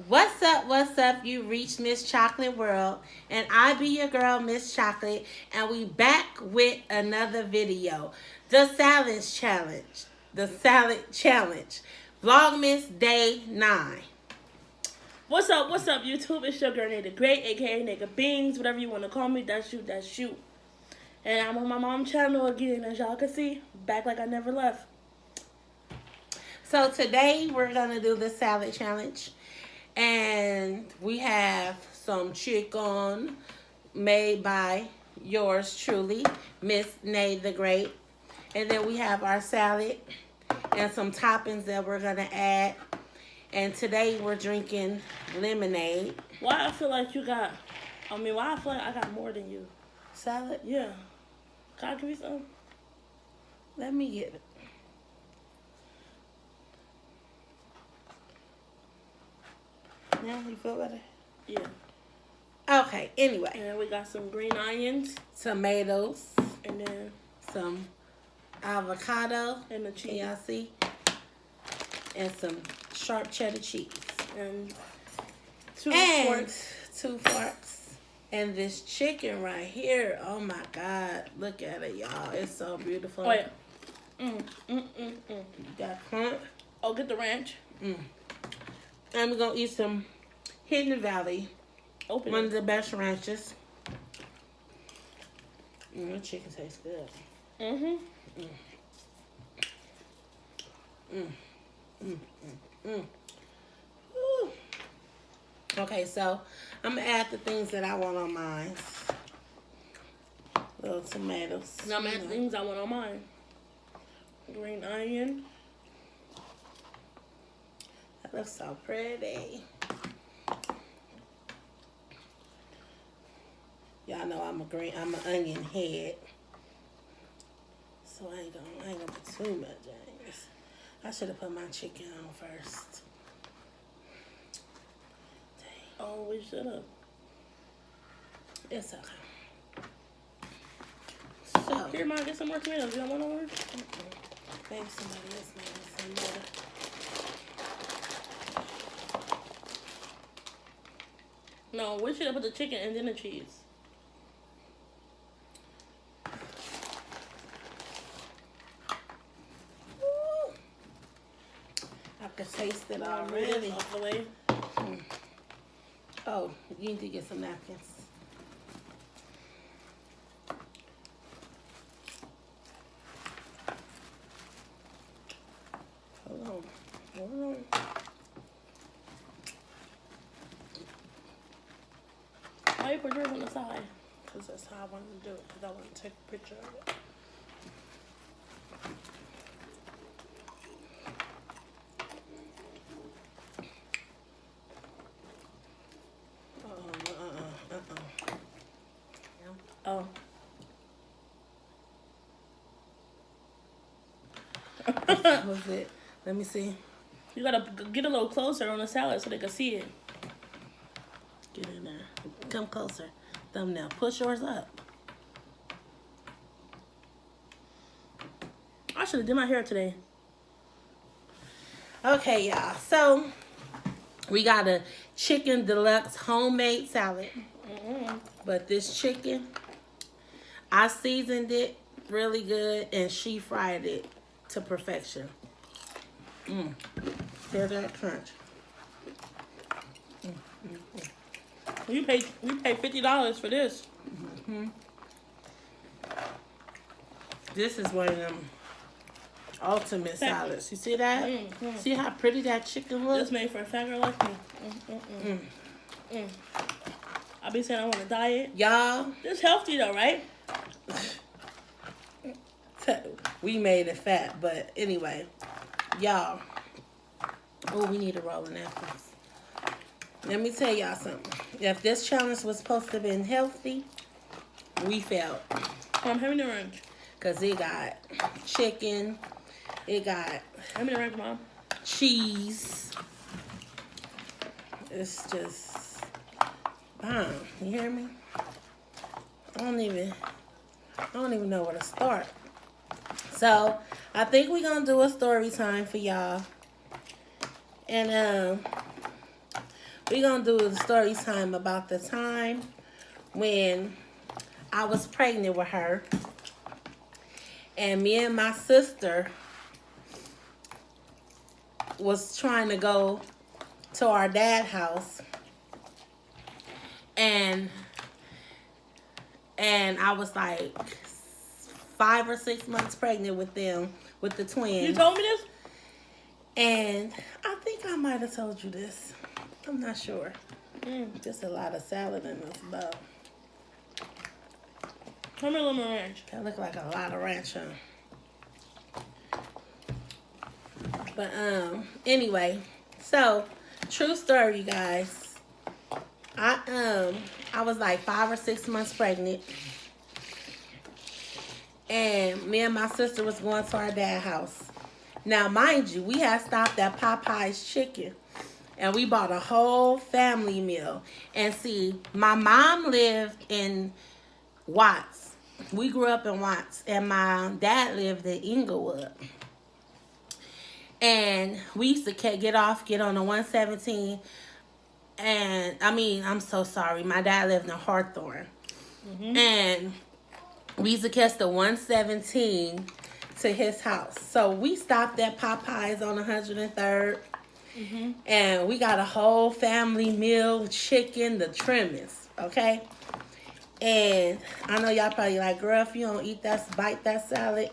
What's up? What's up? You reached Miss Chocolate World, and I be your girl, Miss Chocolate, and we back with another video. The Salad Challenge. The Salad Challenge. Vlogmas Day 9. What's up, YouTube? It's your girl, Nigga Great, aka Nigga Beans, whatever you want to call me, that's you. And I'm on my mom's channel again, as y'all can see, back like I never left. So today we're going to do the Salad Challenge. And we have some chicken made by yours truly, Miss Nay the Great. And then we have our salad and some toppings that we're going to add. And today we're drinking lemonade. Why I feel like why I feel like I got more than you? Salad? Yeah. Can I give you some? Let me get it. Now you feel better? Yeah. Okay, anyway. And then we got some green onions. Tomatoes. And then some avocado. And the cheese. Y'all see? And some sharp cheddar cheese. And two forks. And this chicken right here. Oh my God. Look at it, y'all. It's so beautiful. Oh yeah. You got crunch. Oh, get the ranch. And we're going to eat some Hidden Valley. One of the best ranches. The chicken tastes good. Okay, so I'm going to add the things that I want on mine. Little tomatoes. Now I'm adding the things I want on mine. Green onion. That looks so pretty. Y'all know I'm an onion head. So I ain't gonna put too much onions. I should have put my chicken on first. Dang. Oh, we should have. It's okay. So here, Mom, get some more tomatoes. You don't want no more? Maybe somebody else made some more. No, we should have put the chicken and then the cheese. Ooh. I can taste it already. Off the way. Oh, you need to get some napkins. Hold on. Why you put yours on the side? Because that's how I wanted to do it. Because I want to take a picture of it. Oh. What was it? Let me see. You gotta get a little closer on the salad so they can see it. Get in there. Come closer. Thumbnail. Push yours up. I should have did my hair today. Okay, y'all. So, we got a chicken deluxe homemade salad. But this chicken, I seasoned it really good and she fried it to perfection. Hear that crunch? We paid $50 for this. This is one of them ultimate salads. You see that? See how pretty that chicken looks? This made for a fat girl like me. I be saying I want to diet. Y'all. This healthy though, right? We made it fat, but anyway. Y'all. Oh, we need a roll of napkins. Let me tell y'all something. If this challenge was supposed to have been healthy, we failed. I'm having the ranch. Because it got chicken. It got... Having the ranch, Mom. Cheese. It's just... bomb. You hear me? I don't even know where to start. So, I think we're going to do a story time for y'all. And we're going to do the story time about the time when I was pregnant with her. And me and my sister was trying to go to our dad's house. And I was like 5 or 6 months pregnant with them, with the twins. You told me this? And I think I might have told you this. I'm not sure. Just a lot of salad in this bowl. Tell me a little more ranch. That look like a lot of ranch, huh? But anyway, so true story, you guys. I was like 5 or 6 months pregnant, and me and my sister was going to our dad's house. Now, mind you, we had stopped at Popeye's Chicken, and we bought a whole family meal. And see, my mom lived in Watts. We grew up in Watts, and my dad lived in Inglewood. And we used to get on the 117. And, I'm so sorry. My dad lived in Hawthorne. And we used to catch the 117 to his house. So we stopped at Popeye's on 103rd. And we got a whole family meal, chicken, the trimmings, okay? And I know y'all probably like, girl, if you don't bite that salad,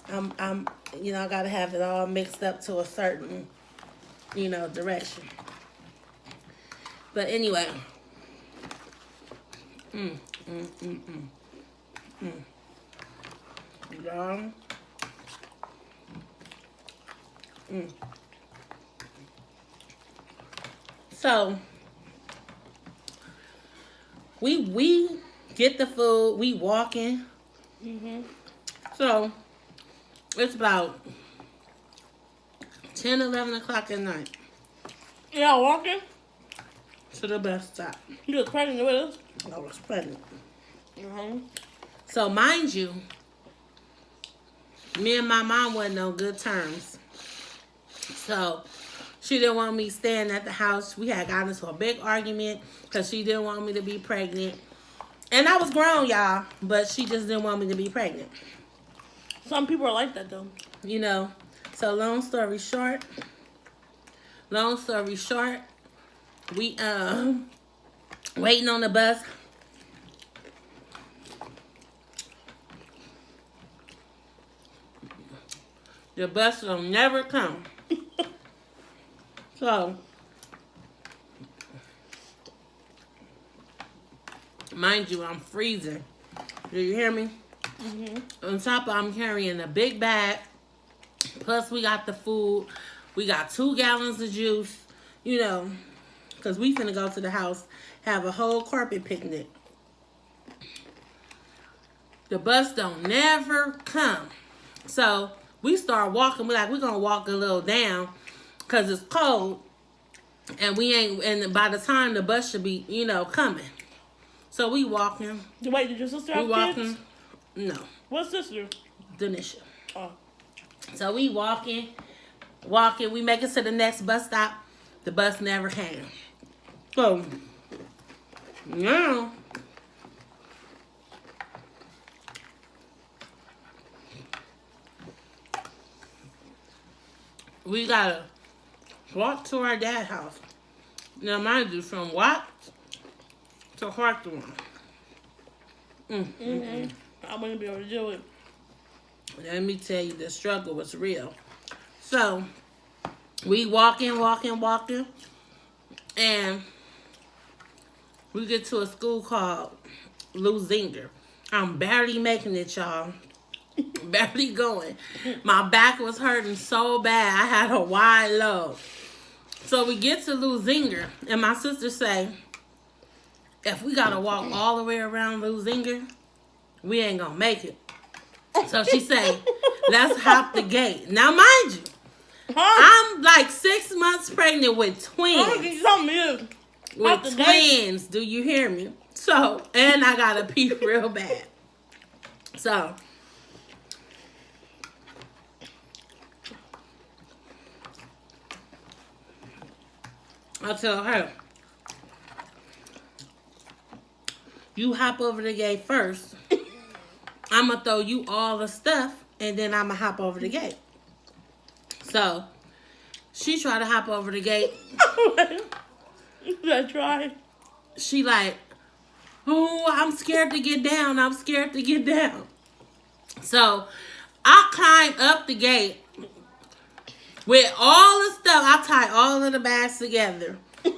I gotta have it all mixed up to a certain, direction. But anyway, y'all. So we get the food, we walking. So it's about 10, 11 o'clock at night. Y'all walking? To the bus stop. You was pregnant with us? I was pregnant. So mind you, me and my mom wasn't on good terms. So she didn't want me staying at the house. We had gotten into a big argument because she didn't want me to be pregnant. And I was grown, y'all, but she just didn't want me to be pregnant. Some people are like that, though. So long story short, we waiting on the bus. The bus will never come. So, mind you, I'm freezing. Do you hear me? On top of I'm carrying a big bag. Plus we got the food. We got 2 gallons of juice. Because we finna go to the house, have a whole carpet picnic. The bus don't never come. So we start walking. We're going to walk a little down because it's cold. And by the time the bus should be, coming. So we walking. Wait, did your sister have kids? Walking. No. What sister? Denisha. Oh. So we walking. We make it to the next bus stop. The bus never came. So now we gotta walk to our dad's house. Now mind you, from Watts to Hawthorne. I wouldn't be able to do it. Let me tell you, the struggle was real. So we walking, and we get to a school called Luzinger. I'm barely making it, y'all. Barely going. My back was hurting so bad. I had a wide load. So we get to Luzinger, and my sister say, if we gotta walk all the way around Luzinger, we ain't gonna make it. So she say, let's hop the gate. Now mind you, I'm like 6 months pregnant with twins. With twins, do you hear me? So, and I gotta pee real bad. So, I tell her, you hop over the gate first. I'm going to throw you all the stuff, and then I'm going to hop over the gate. So, she tried to hop over the gate. I tried. She like, oh, I'm scared to get down. I'm scared to get down. So, I climbed up the gate with all the stuff. I tied all of the bags together.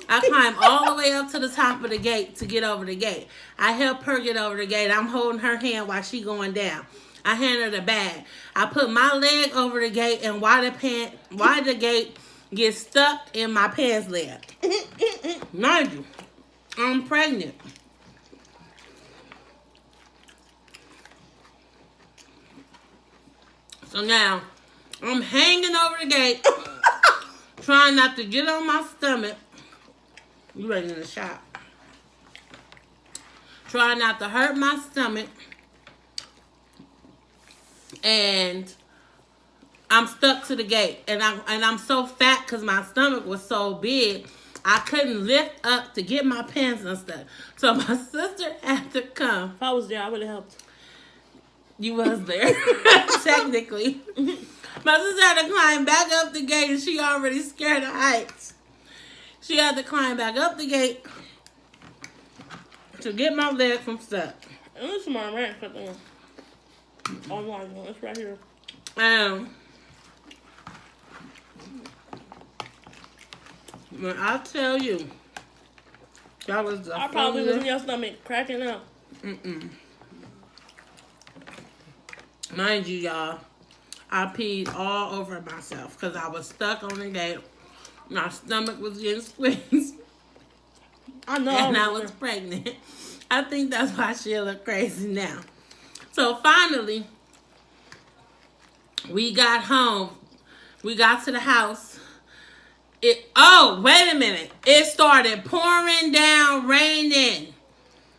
I climbed all the way up to the top of the gate to get over the gate. I helped her get over the gate. I'm holding her hand while she going down. I hand her the bag. I put my leg over the gate, and while the gate gets stuck in my pants leg. Mind you, I'm pregnant. So now, I'm hanging over the gate, trying not to get on my stomach. You ready in the shop? Trying not to hurt my stomach. And I'm stuck to the gate. And I'm so fat because my stomach was so big, I couldn't lift up to get my pants unstuck. So my sister had to come. If I was there, I would have helped. You was there, technically. My sister had to climb back up the gate, and she already scared of heights. She had to climb back up the gate to get my leg from stuck. And this is my ranch, but online, it's right here. When I tell you, that was the I probably was in your stomach cracking up. Mind you, y'all, I peed all over myself because I was stuck on the gate. My stomach was getting squeezed. I know. And I was pregnant. I think that's why she look crazy now. So finally, we got home. We got to the house. Oh, wait a minute. It started pouring down, raining.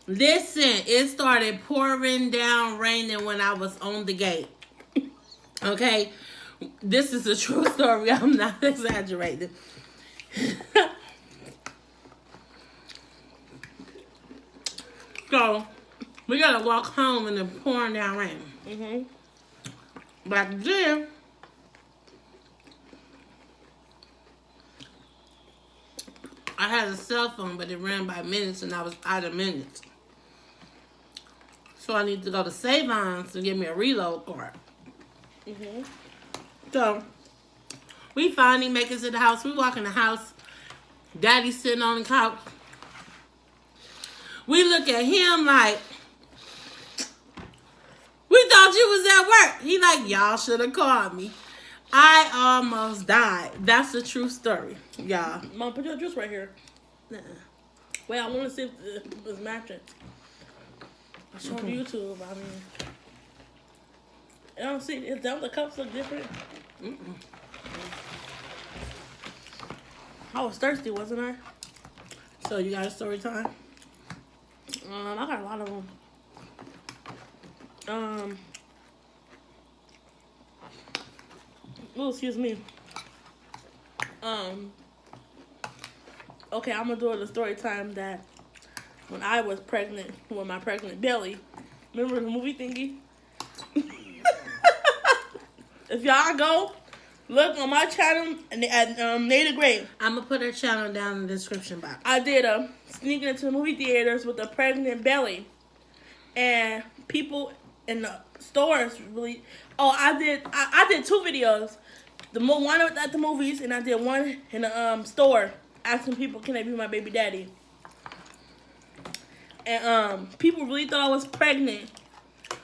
Listen, it started pouring down, raining when I was on the gate. Okay? This is a true story. I'm not exaggerating. So, we gotta walk home in the pouring down rain. But then, I had a cell phone, but it ran by minutes, and I was out of minutes. So I need to go to Save-Ons to get me a reload card. So, we finally make it to the house. We walk in the house. Daddy's sitting on the couch. We look at him like, we thought you was at work. He like, y'all should have called me. I almost died. That's a true story, y'all. Mom, put your juice right here. Wait, I want to see if it's matching. I showed YouTube. I mean, I don't see. Is that the cups look different? I was thirsty, wasn't I? So you got a story time? I got a lot of them. Oh, excuse me. Okay, I'm gonna do the story time that when I was pregnant with my pregnant belly. Remember the movie thingy? If y'all go look on my channel at Native Gray. I'm gonna put her channel down in the description box. I did a sneaking into movie theaters with a pregnant belly, and people in the stores really. Oh, I did two videos. One at the movies, and I did one in the store asking people, can they be my baby daddy? And people really thought I was pregnant.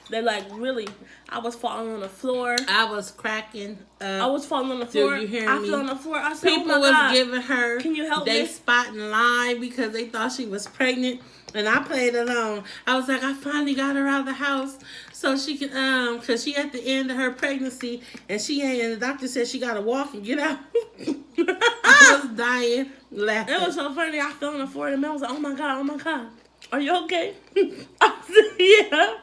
They like, really? I was falling on the floor. I was cracking up. I was falling on the floor. Do you hear me? I fell on the floor. I said, People oh my God. was giving her, can you help they me? spotting line because they thought she was pregnant. And I played along. I was like, I finally got her out of the house so she can, cause she at the end of her pregnancy and and the doctor said she gotta walk and get out. I was dying laughing. It was so funny. I fell on the floor and the man was like, oh my God, are you okay? I said, yeah.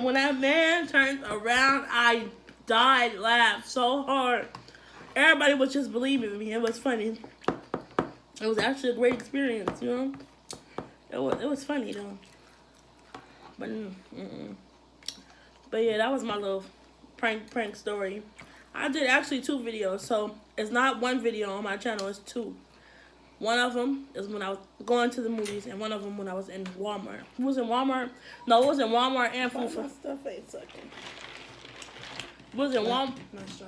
When that man turned around, I died, laughed so hard. Everybody was just believing me. It was funny. It was actually a great experience, you know? It was funny though. But but yeah, that was my little prank story. I did actually 2 videos, so it's not one video on my channel. It's 2. One of them is when I was going to the movies, and one of them when I was in Walmart. It was in Walmart. No, it was in Walmart and Food Fest. Stuff ain't sucking. Was in Walmart? Not sure.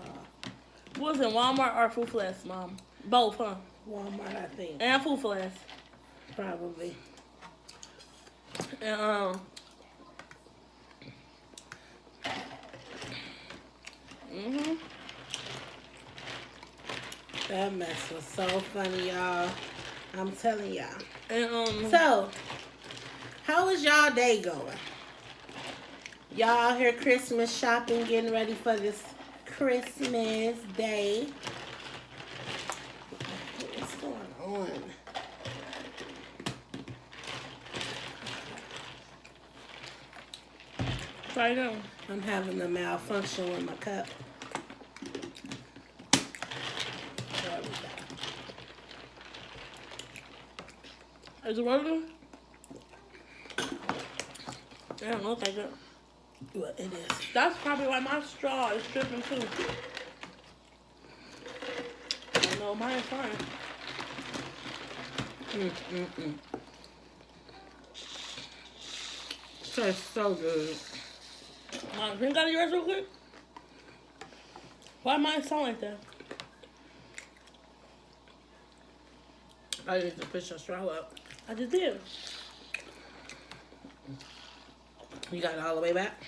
Was in Walmart or Food Fest, Mom? Both, huh? Walmart, I think. And Food Fest. Probably. And That mess was so funny, y'all. I'm telling y'all. and So, how is y'all day going? Y'all out here Christmas shopping, getting ready for this Christmas day. What's going on? right now. I'm having a malfunction with my cup. There we go. Is it working? It don't look like it. Well, it is. That's probably why my straw is dripping too. I know mine's fine. Tastes so good. Drink out of yours real quick. Why mine sound like that? I need to push your straw up. I just did. You got it all the way back?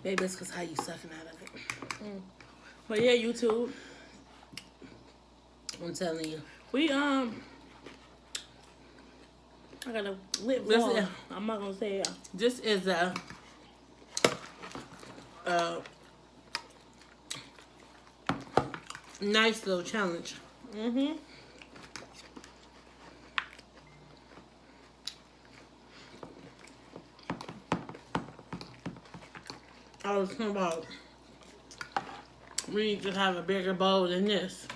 Maybe it's because how you sucking out of it. But yeah, YouTube. I'm telling you. We I got a lip Listen. gloss. I'm not gonna say it. This is a nice little challenge. I was thinking about we need to have a bigger bowl than this.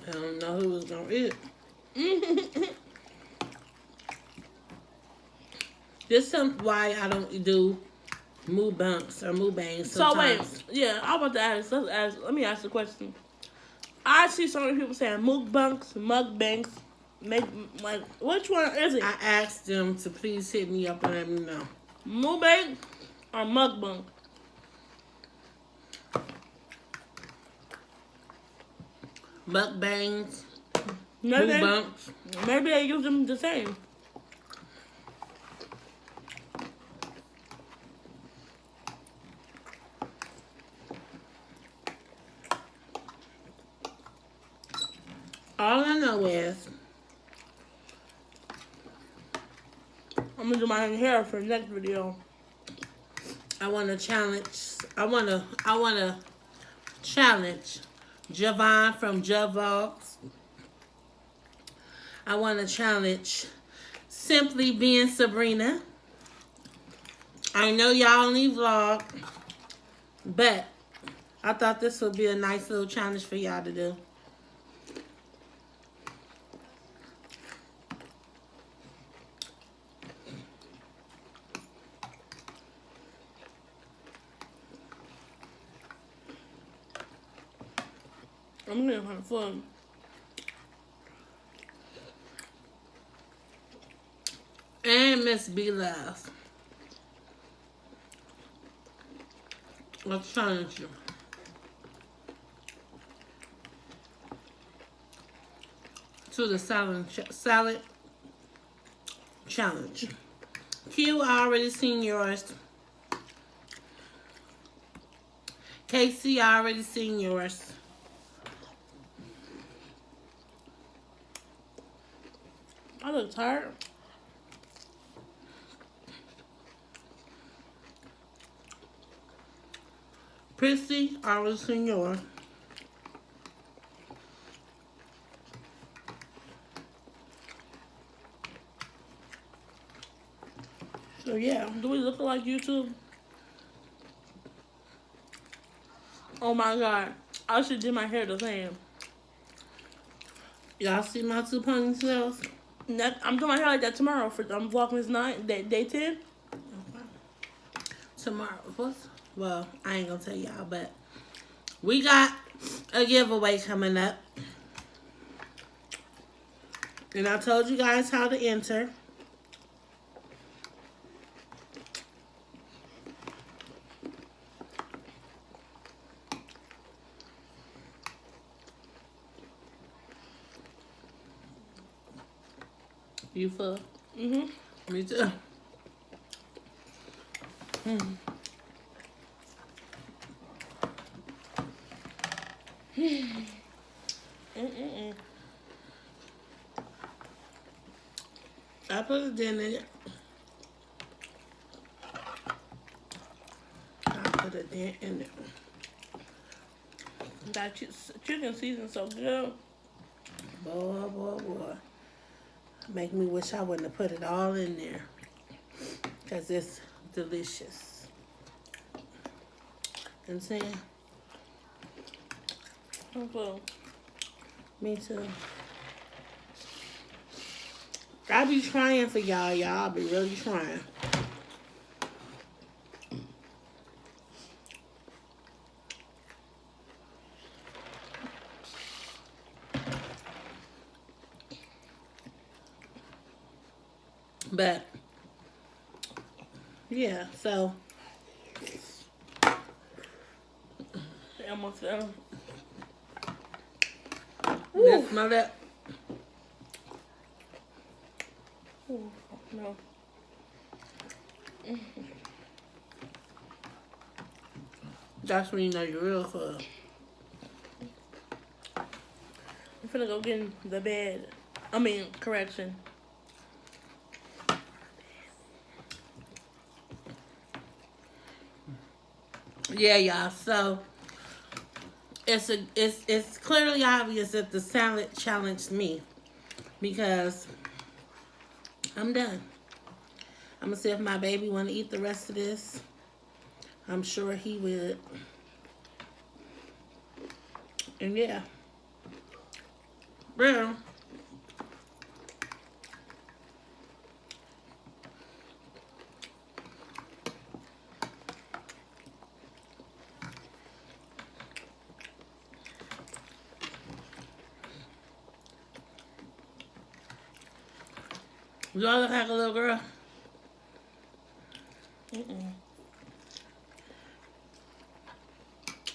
I don't know who was gonna eat it. This is why I don't do mukbangs or mukbangs sometimes. So wait, yeah, I want to ask. Let me ask the question. I see so many people saying mukbangs. Like, which one is it? I asked them to please hit me up and let me know. Mukbang or mukbang? Mukbangs, Maybe mukbangs. maybe they use them the same. All I know is I'm gonna do my hair for the next video. I want to challenge. I want to challenge Javon from JaVlogs. I want to challenge Simply Being Sabrina. I know y'all only vlog, but I thought this would be a nice little challenge for y'all to do. I'm gonna have fun. And Miss B Love. Let's challenge you. To the salad challenge. Q, I already seen yours. Casey, I already seen yours. I look tired. Prissy, I already seen yours. So yeah, do we look like YouTube? Oh my god, I should do my hair the same. Y'all see my 2 ponytails? I'm doing my hair like that tomorrow for Vlogmas 9, day 10. Tomorrow. Well, I ain't gonna tell y'all, but we got a giveaway coming up. And I told you guys how to enter. You full? Mm-hmm. Me too. I put a dent in it. I put a dent in it. That chicken season so good. Boy. Make me wish I wouldn't have put it all in there. Because it's delicious. You know what I'm saying? Okay. Me too. I be trying for y'all. Y'all be really trying. But yeah, so Almost done. let's smell that. Ooh, no. That's when you know you're real full. I'm finna go get in the bed. Correction. Yeah, y'all. So it's clearly obvious that the salad challenged me because I'm done. I'm gonna see if my baby want to eat the rest of this. I'm sure he would. And yeah, bro. You all look like a little girl.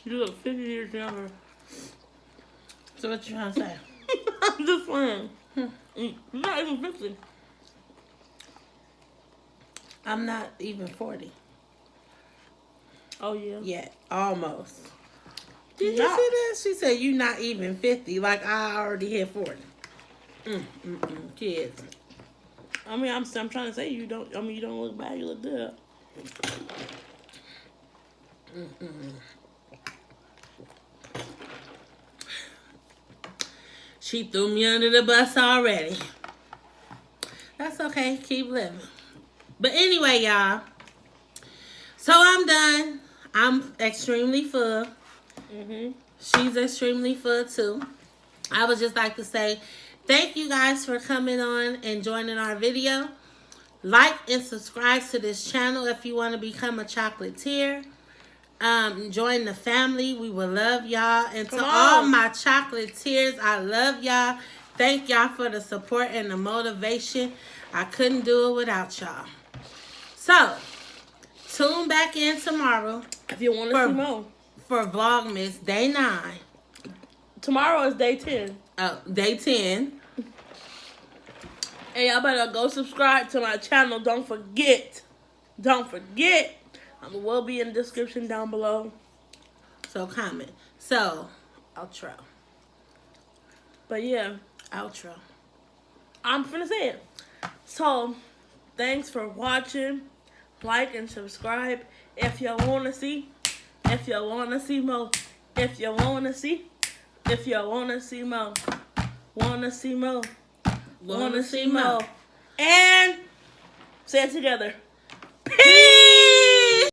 You look 50 years younger. So what you trying to say? I'm just saying. You're not even 50. I'm not even 40 Oh, yeah. yet. Almost. Did you see that? She said you not even 50. Like I already hit 40. Kids. I'm trying to say you don't look bad. You look good. She threw me under the bus already. That's okay. Keep living. But anyway, y'all. So I'm done. I'm extremely full. She's extremely full too. I would just like to say thank you guys for coming on and joining our video. Like and subscribe to this channel if you want to become a chocolatier. Join the family. We will love y'all. And to all my chocolatiers, I love y'all. Thank y'all for the support and the motivation. I couldn't do it without y'all. So, tune back in tomorrow. If you want to see more. For Vlogmas Day 9. Tomorrow is day 10. Oh, Day 10. And y'all better go subscribe to my channel. Don't forget. I will be in the description down below. So comment. So, outro. But yeah. Outro. I'm finna say it. So, thanks for watching. Like and subscribe if you wanna see. If you wanna see more. If you wanna see. If you wanna see more. Wanna see more. And say it together. Peace.